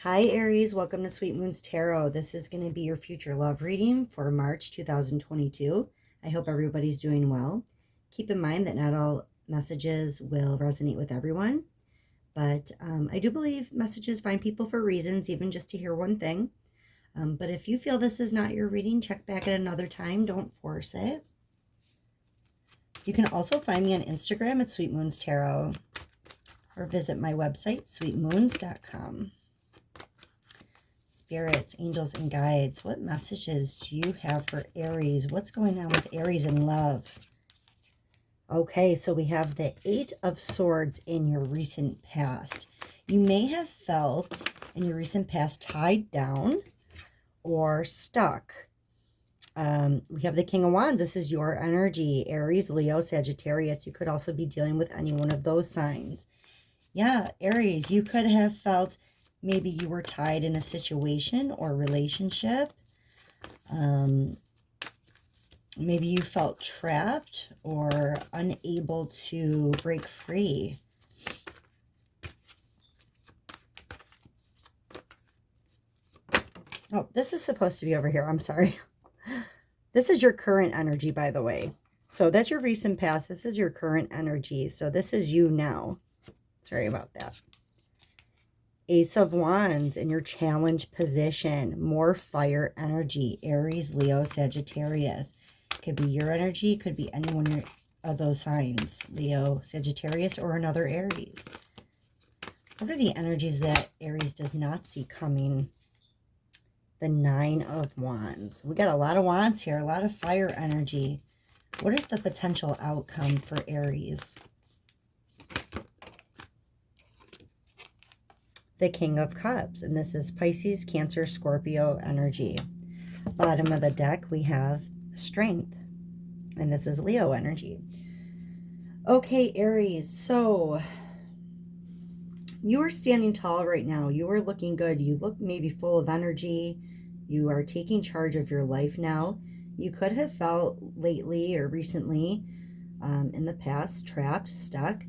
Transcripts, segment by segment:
Hi Aries, welcome to Sweet Moon's Tarot. This is going to be your future love reading for March 2022. I hope everybody's doing well. Keep in mind that not all messages will resonate with everyone, but I do believe messages find people for reasons, even just to hear one thing. But if you feel this is not your reading, check back at another time. Don't force it. You can also find me on Instagram at Sweet Moon's Tarot or visit my website, sweetmoons.com. Spirits, angels, and guides, what messages do you have for Aries? What's going on with Aries in love? Okay, so we have the Eight of Swords in your recent past. You may have felt in your recent past tied down or stuck. We have the King of Wands. This is your energy. Aries, Leo, Sagittarius. You could also be dealing with any one of those signs. Yeah, Aries, you could have felt maybe you were tied in a situation or relationship. Maybe you felt trapped or unable to break free. Oh, this is supposed to be over here. I'm sorry. This is your current energy, by the way. So that's your recent past. This is your current energy. So this is you now. Sorry about that. Ace of Wands in your challenge position. More fire energy. Aries, Leo, Sagittarius. Could be your energy. Could be any one of those signs. Leo, Sagittarius, or another Aries. What are the energies that Aries does not see coming? The Nine of Wands. We got a lot of wands here. A lot of fire energy. What is the potential outcome for Aries? The King of Cups, and this is Pisces, Cancer, Scorpio energy. Bottom of the deck, we have Strength, and this is Leo energy. Okay, Aries, so you are standing tall right now. You are looking good. You look maybe full of energy. You are taking charge of your life now. You could have felt lately or recently in the past trapped, stuck.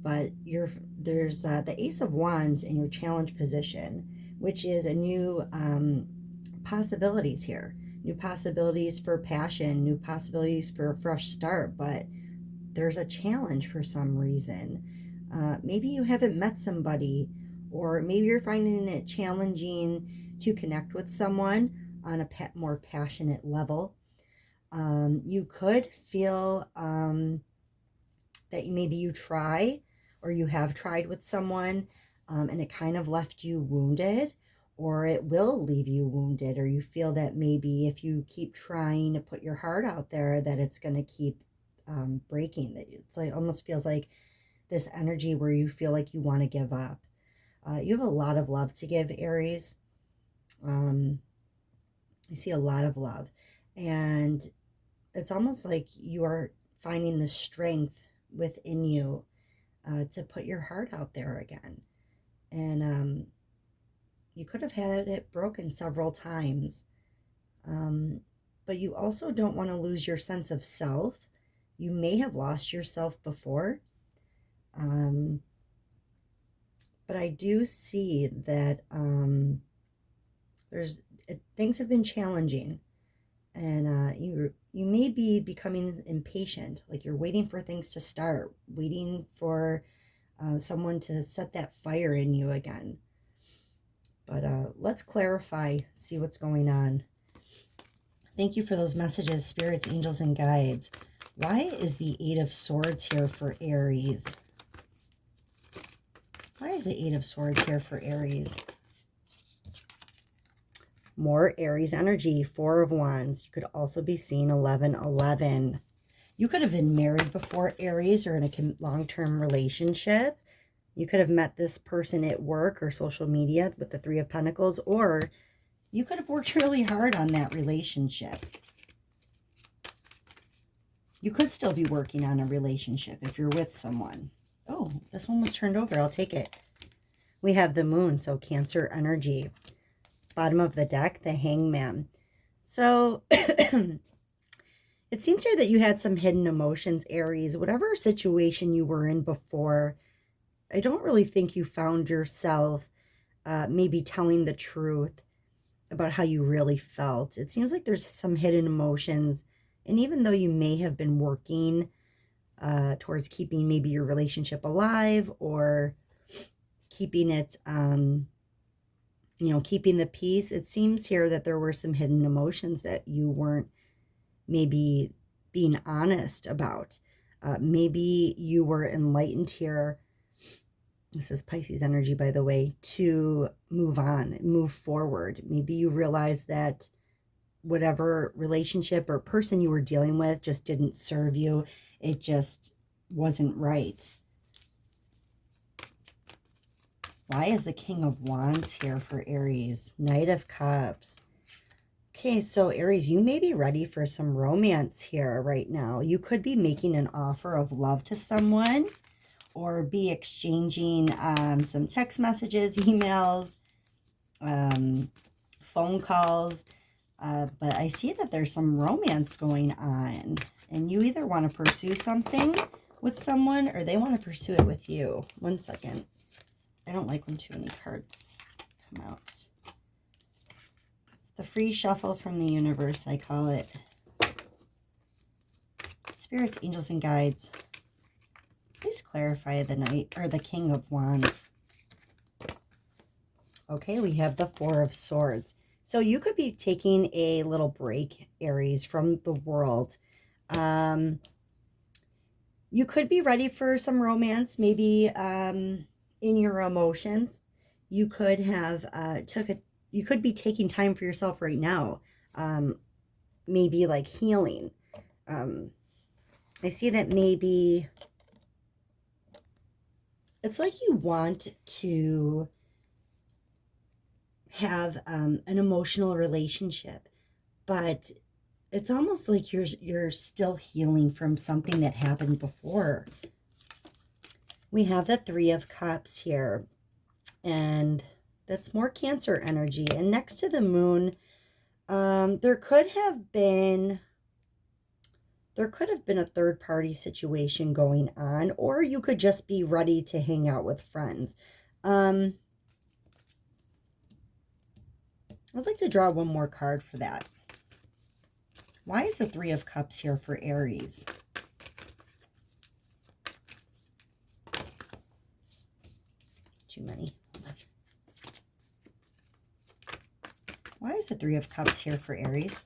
But there's the Ace of Wands in your challenge position, which is a new possibilities here. New possibilities for passion, new possibilities for a fresh start, but there's a challenge for some reason. Maybe you haven't met somebody, or maybe you're finding it challenging to connect with someone on a more passionate level. You could feel that maybe you try or you have tried with someone and it kind of left you wounded, or it will leave you wounded, or you feel that maybe if you keep trying to put your heart out there that it's going to keep breaking. That it's like almost feels like this energy where you feel like you want to give up. You have a lot of love to give, Aries. I see a lot of love, and it's almost like you are finding the strength within you to put your heart out there again. And you could have had it broken several times, but you also don't want to lose your sense of self. You may have lost yourself before, but I do see that things have been challenging, and you may be becoming impatient, like you're waiting for things to start, waiting for someone to set that fire in you again. But let's clarify, see what's going on. Thank you for those messages, spirits, angels, and guides. Why is the Eight of Swords here for Aries? Why is the Eight of Swords here for Aries? More Aries energy, Four of Wands. You could also be seeing 1111. You could have been married before, Aries, or in a long-term relationship. You could have met this person at work or social media with the Three of Pentacles, or you could have worked really hard on that relationship. You could still be working on a relationship if you're with someone. Oh, this one was turned over. I'll take it. We have the Moon, so Cancer energy. Bottom of the deck, the Hangman. So it seems here that you had some hidden emotions, Aries. Whatever situation you were in before, I don't really think you found yourself maybe telling the truth about how you really felt. It seems like there's some hidden emotions. And even though you may have been working towards keeping maybe your relationship alive or keeping it, keeping the peace, it seems here that there were some hidden emotions that you weren't maybe being honest about. Maybe you were enlightened here. This is Pisces energy, by the way, to move on, move forward. Maybe you realized that whatever relationship or person you were dealing with just didn't serve you. It just wasn't right. Why is the King of Wands here for Aries? Knight of Cups. Okay, so Aries, you may be ready for some romance here right now. You could be making an offer of love to someone or be exchanging some text messages, emails, phone calls. But I see that there's some romance going on. And you either want to pursue something with someone or they want to pursue it with you. One second. I don't like when too many cards come out. It's the free shuffle from the universe, I call it. Spirits, angels, and guides. Please clarify the Knight or the King of Wands. Okay, we have the Four of Swords. So you could be taking a little break, Aries, from the world. You could be ready for some romance, maybe in your emotions. You could have you could be taking time for yourself right now. Maybe like healing. I see that maybe it's like you want to have an emotional relationship, but it's almost like you're still healing from something that happened before. We have the Three of Cups here, and that's more Cancer energy. And next to the Moon, there could have been a third-party situation going on, or you could just be ready to hang out with friends. I'd like to draw one more card for that. Why is the Three of Cups here for Aries? Too many. Why is the Three of Cups here for Aries?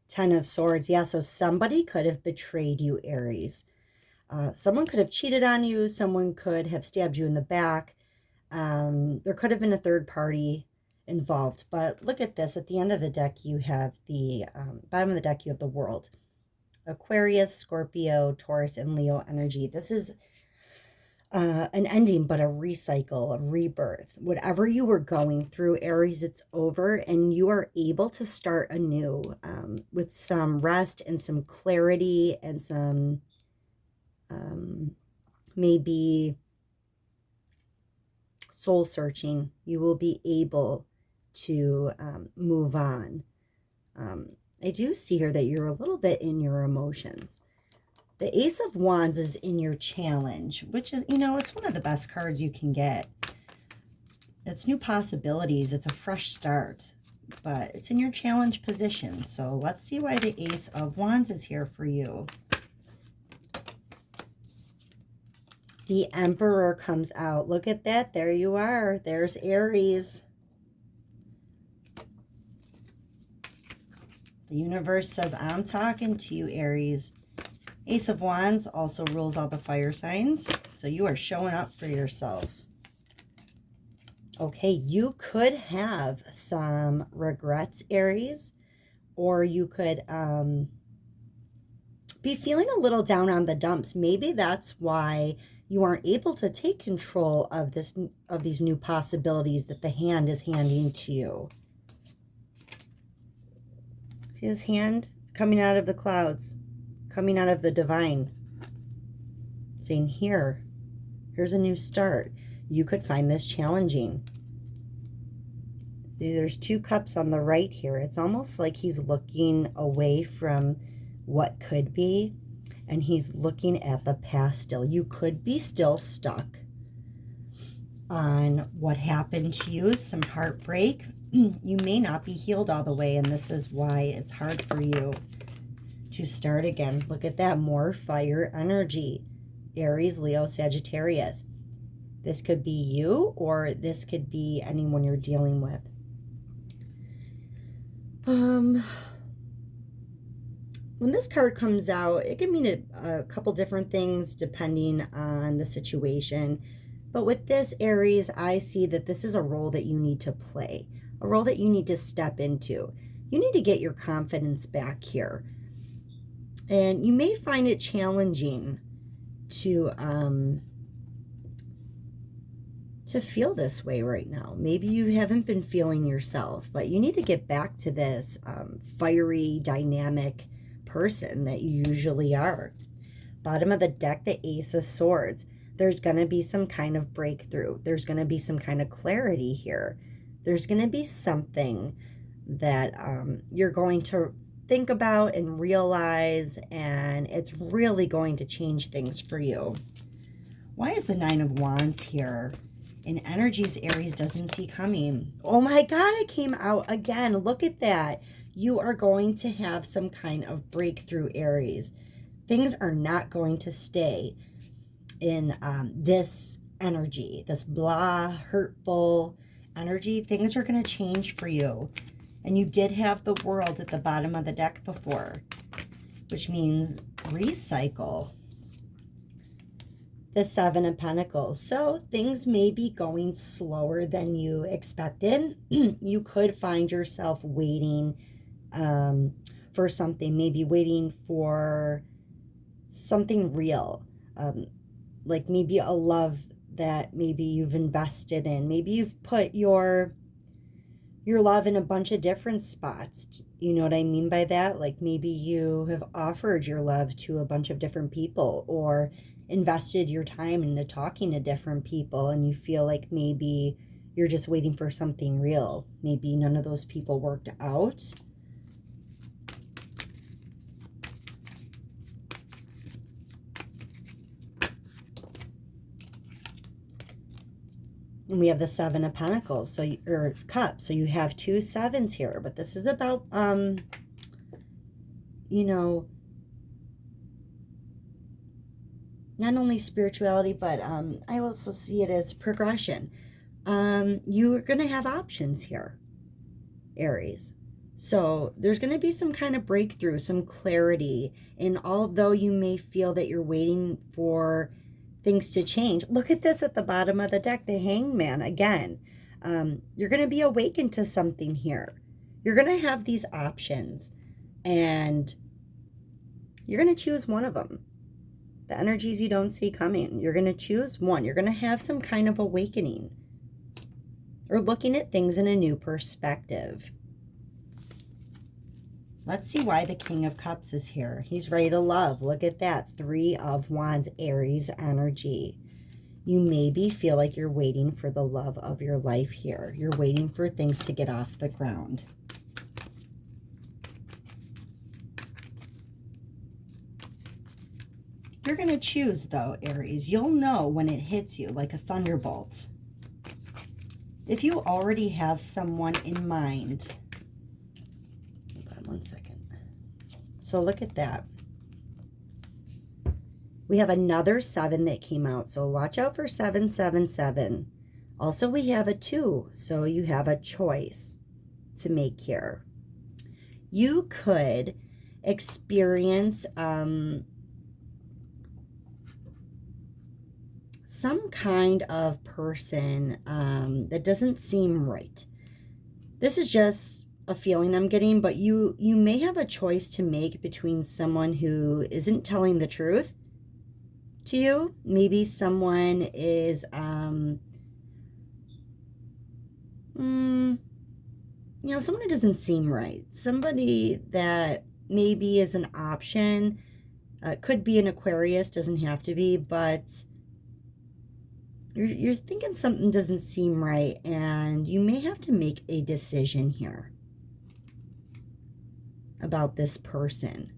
Ten of Swords. Yeah, so somebody could have betrayed you, Aries. Someone could have cheated on you. Someone could have stabbed you in the back. There could have been a third party involved. But look at this. At the end of the deck, you have the bottom of the deck, you have the World. Aquarius, Scorpio, Taurus, and Leo energy. This is an ending, but a recycle, a rebirth. Whatever you were going through, Aries, it's over, and you are able to start anew with some rest and some clarity and some maybe soul searching. You will be able to move on. I do see here that you're a little bit in your emotions. The Ace of Wands is in your challenge, which is, it's one of the best cards you can get. It's new possibilities. It's a fresh start, but it's in your challenge position. So let's see why the Ace of Wands is here for you. The Emperor comes out. Look at that. There you are. There's Aries. The universe says, I'm talking to you, Aries. Ace of Wands also rules all the fire signs. So you are showing up for yourself. Okay, you could have some regrets, Aries. Or you could be feeling a little down on the dumps. Maybe that's why you aren't able to take control of these new possibilities that the hand is handing to you. See his hand coming out of the clouds, coming out of the divine, saying, here's a new start. You could find this challenging. There's two cups on the right here. It's almost like he's looking away from what could be, and he's looking at the past still. You could be still stuck on what happened to you, some heartbreak. You may not be healed all the way, and this is why it's hard for you to start again. Look at that, more fire energy. Aries, Leo, Sagittarius. This could be you, or this could be anyone you're dealing with. When this card comes out, it can mean a couple different things depending on the situation. But with this, Aries, I see that this is a role that you need to play, a role that you need to step into. You need to get your confidence back here. And you may find it challenging to feel this way right now. Maybe you haven't been feeling yourself, but you need to get back to this fiery, dynamic person that you usually are. Bottom of the deck, the Ace of Swords. There's going to be some kind of breakthrough. There's going to be some kind of clarity here. There's going to be something that you're going to think about and realize, and it's really going to change things for you. Why is the Nine of Wands here? In energies Aries doesn't see coming. Oh my God, it came out again. Look at that. You are going to have some kind of breakthrough, Aries. Things are not going to stay in this energy, this blah, hurtful energy. Things are going to change for you. And you did have the World at the bottom of the deck before, which means recycle. The Seven of Pentacles. So things may be going slower than you expected. You could find yourself waiting for something, maybe waiting for something real, like maybe a love that maybe you've invested in. Maybe you've put your love in a bunch of different spots. You know what I mean by that? Like maybe you have offered your love to a bunch of different people, or invested your time into talking to different people, and you feel like maybe you're just waiting for something real. Maybe none of those people worked out. And we have the Seven of Pentacles, so or Cups. So you have two sevens here, but this is about you know, not only spirituality, but I also see it as progression. You are going to have options here, Aries. So there's going to be some kind of breakthrough, some clarity. And although you may feel that you're waiting for things to change, look at this at the bottom of the deck, the Hangman again. You're going to be awakened to something here. You're going to have these options, and you're going to choose one of them. The energies you don't see coming. You're going to choose one. You're going to have some kind of awakening, or looking at things in a new perspective. Let's see why the King of Cups is here. He's ready to love. Look at that. Three of Wands, Aries energy. You maybe feel like you're waiting for the love of your life here. You're waiting for things to get off the ground. You're going to choose, though, Aries. You'll know when it hits you like a thunderbolt. If you already have someone in mind. Hold on one second. So look at that. We have another 7 that came out. So watch out for 777. Also, we have a 2. So you have a choice to make here. You could experience some kind of person that doesn't seem right. This is just a feeling I'm getting, but you may have a choice to make between someone who isn't telling the truth to you. Maybe someone is you know, someone who doesn't seem right. Somebody that maybe is an option. Could be an Aquarius, doesn't have to be, but you're thinking something doesn't seem right, and you may have to make a decision here about this person.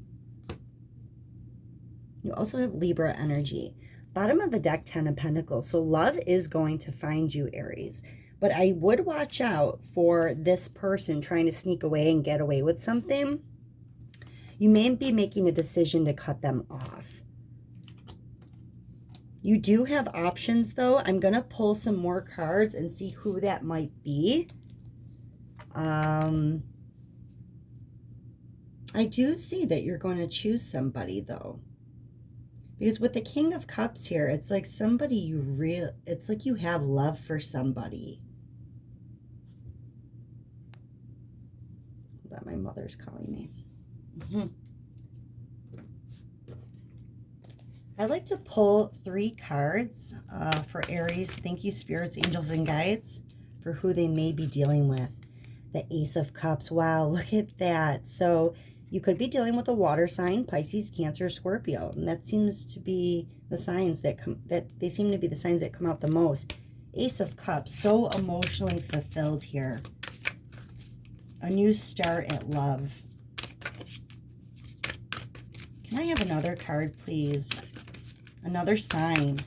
You also have Libra energy. Bottom of the deck, 10 of Pentacles. So love is going to find you, Aries. But I would watch out for this person trying to sneak away and get away with something. You may be making a decision to cut them off. You do have options, though. I'm going to pull some more cards and see who that might be. I do see that you're going to choose somebody, though. Because with the King of Cups here, it's like somebody it's like you have love for somebody. That my mother's calling me. I'd like to pull 3 cards for Aries. Thank you, spirits, angels, and guides, for who they may be dealing with. The Ace of Cups. Wow, look at that. So you could be dealing with a water sign, Pisces, Cancer, Scorpio. And that seems to be the signs that they seem to be the signs that come out the most. Ace of Cups, so emotionally fulfilled here. A new start at love. Can I have another card, please? Another sign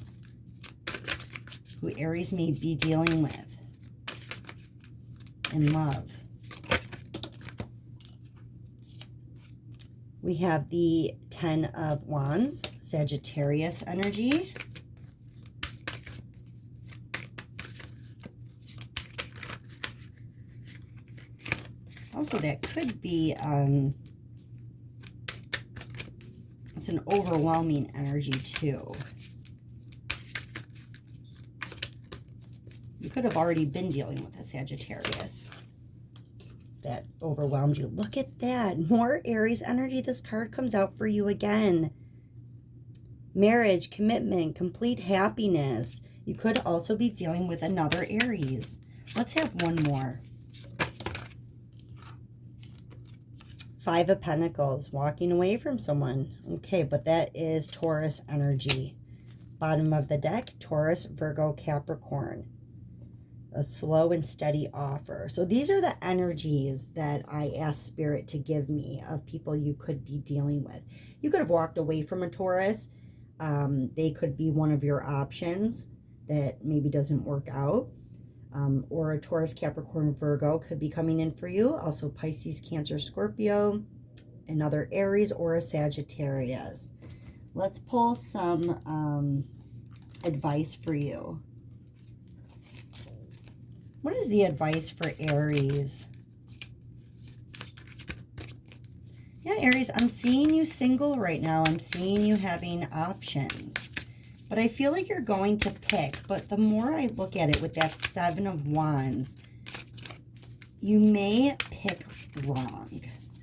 who Aries may be dealing with in love. We have the 10 of Wands, Sagittarius energy. Also, that could be, it's an overwhelming energy too. You could have already been dealing with a Sagittarius that overwhelmed you. Look at that. More Aries energy. This card comes out for you again. Marriage, commitment, complete happiness. You could also be dealing with another Aries. Let's have one more. 5 of Pentacles, walking away from someone. Okay, but that is Taurus energy. Bottom of the deck, Taurus, Virgo, Capricorn. A slow and steady offer. So these are the energies that I asked Spirit to give me of people you could be dealing with. You could have walked away from a Taurus. They could be one of your options that maybe doesn't work out. Or a Taurus, Capricorn, Virgo could be coming in for you. Also Pisces, Cancer, Scorpio, another Aries, or a Sagittarius. Let's pull some advice for you. What is the advice for Aries? Yeah, Aries, I'm seeing you single right now. I'm seeing you having options. But I feel like you're going to pick. But the more I look at it with that 7 of Wands, you may pick wrong.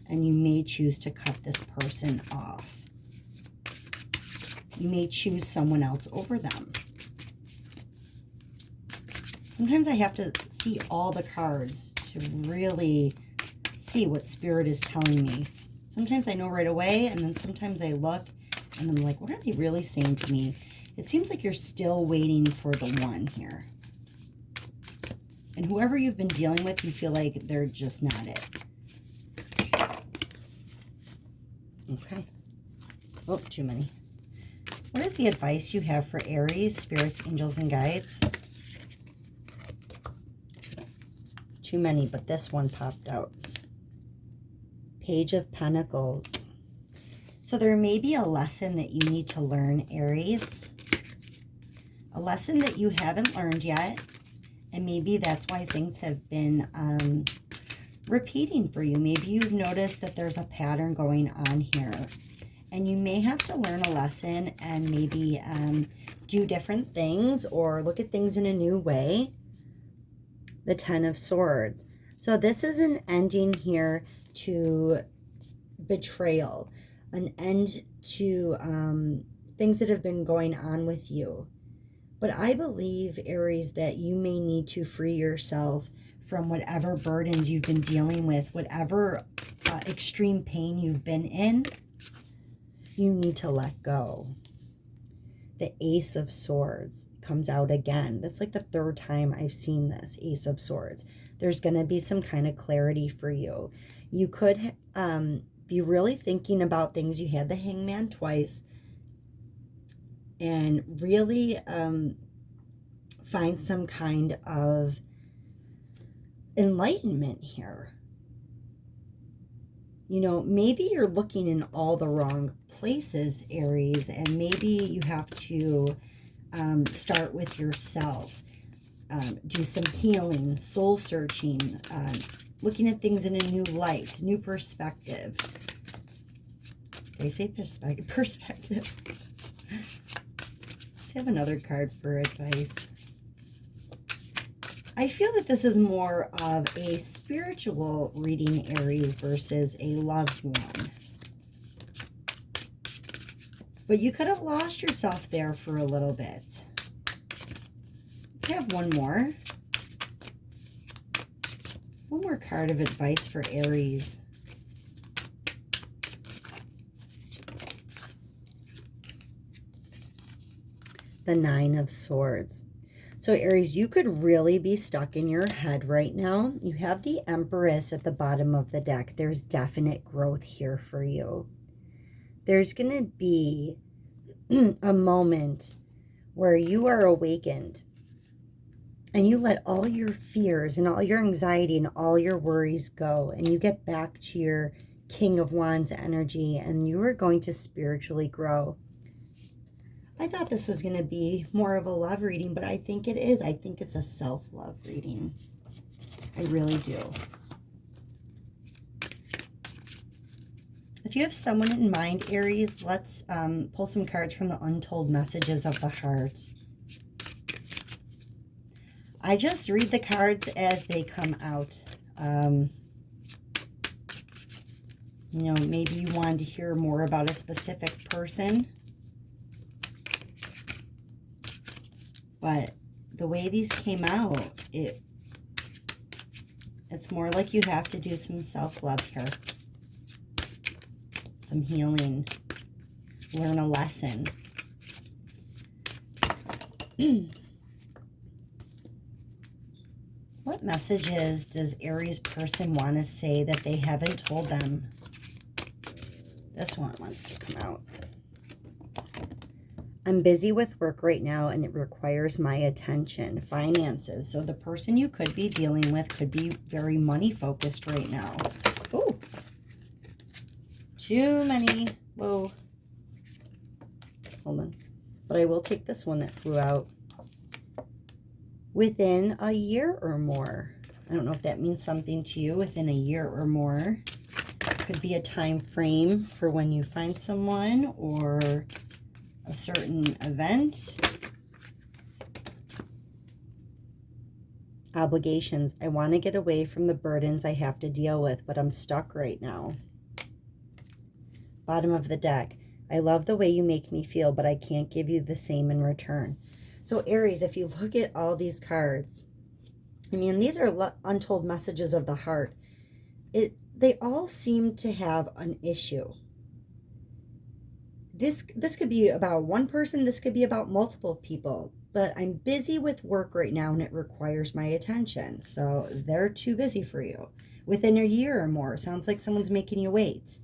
And you may choose to cut this person off. You may choose someone else over them. Sometimes I have to see all the cards to really see what Spirit is telling me. Sometimes I know right away, and then sometimes I look and I'm like, what are they really saying to me? It seems like you're still waiting for the one here. And whoever you've been dealing with, you feel like they're just not it. Okay. Oh, too many. What is the advice you have for Aries, spirits, angels, and guides? Too many, but this one popped out. Page of Pentacles. So there may be a lesson that you need to learn, Aries. A lesson that you haven't learned yet. And maybe that's why things have been repeating for you. Maybe you've noticed that there's a pattern going on here. And you may have to learn a lesson and maybe do different things or look at things in a new way. The 10 of Swords. So this is an ending here to betrayal. An end to things that have been going on with you. But I believe, Aries, that you may need to free yourself from whatever burdens you've been dealing with, whatever extreme pain you've been in. You need to let go. The Ace of Swords comes out again. That's like the 3rd time I've seen this, Ace of Swords. There's going to be some kind of clarity for you. You could be really thinking about things. You had the Hangman twice. and really find some kind of enlightenment here. You know, maybe you're looking in all the wrong places, Aries, and maybe you have to start with yourself. Do some healing, soul searching, looking at things in a new light, new perspective. Did I say perspective? Perspective. Let's have another card for advice. I feel that this is more of a spiritual reading, Aries, versus a loved one. But you could have lost yourself there for a little bit. Let's have one more. One more card of advice for Aries. The Nine of Swords. So Aries, you could really be stuck in your head right now. You have the Empress at the bottom of the deck. There's definite growth here for you. There's going to be a moment where you are awakened and you let all your fears and all your anxiety and all your worries go, and you get back to your King of Wands energy, and you are going to spiritually grow. I thought this was going to be more of a love reading, but I think it is. I think it's a self-love reading. I really do. If you have someone in mind, Aries, let's pull some cards from the Untold Messages of the Heart. I just read the cards as they come out. You know, maybe you wanted to hear more about a specific person. But the way these came out, it's more like you have to do some self-love here. Some healing. Learn a lesson. What messages does Aries person want to say that they haven't told them? This one wants to come out. I'm busy with work right now and it requires my attention. Finances. So the person you could be dealing with could be very money focused right now. Oh, too many. Whoa. Hold on. But I will take this one that flew out. Within a year or more. I don't know if that means something to you. Within a year or more. Could be a time frame for when you find someone or a certain event. Obligations. I want to get away from the burdens I have to deal with, but I'm stuck right now. Bottom of the deck. I love the way you make me feel, but I can't give you the same in return. So Aries, if you look at all these cards, I mean, these are untold messages of the heart. They all seem to have an issue. This could be about one person. This could be about multiple people. But I'm busy with work right now and it requires my attention. So they're too busy for you. Within a year or more. Sounds like someone's making you wait.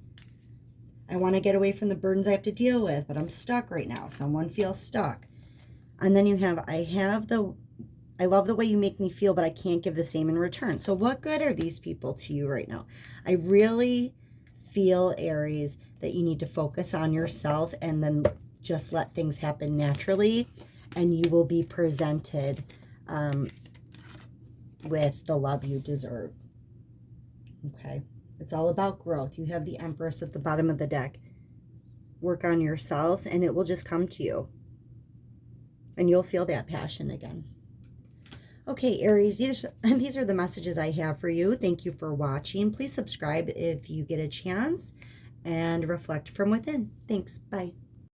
I want to get away from the burdens I have to deal with, but I'm stuck right now. Someone feels stuck. And then you have, I love the way you make me feel, but I can't give the same in return. So what good are these people to you right now? I really feel, Aries, that you need to focus on yourself and then just let things happen naturally, and you will be presented with the love you deserve. Okay. It's all about growth. You have the Empress at the bottom of the deck. Work on yourself and it will just come to you. And you'll feel that passion again. Okay, Aries, these are the messages I have for you. Thank you for watching. Please subscribe if you get a chance and reflect from within. Thanks. Bye.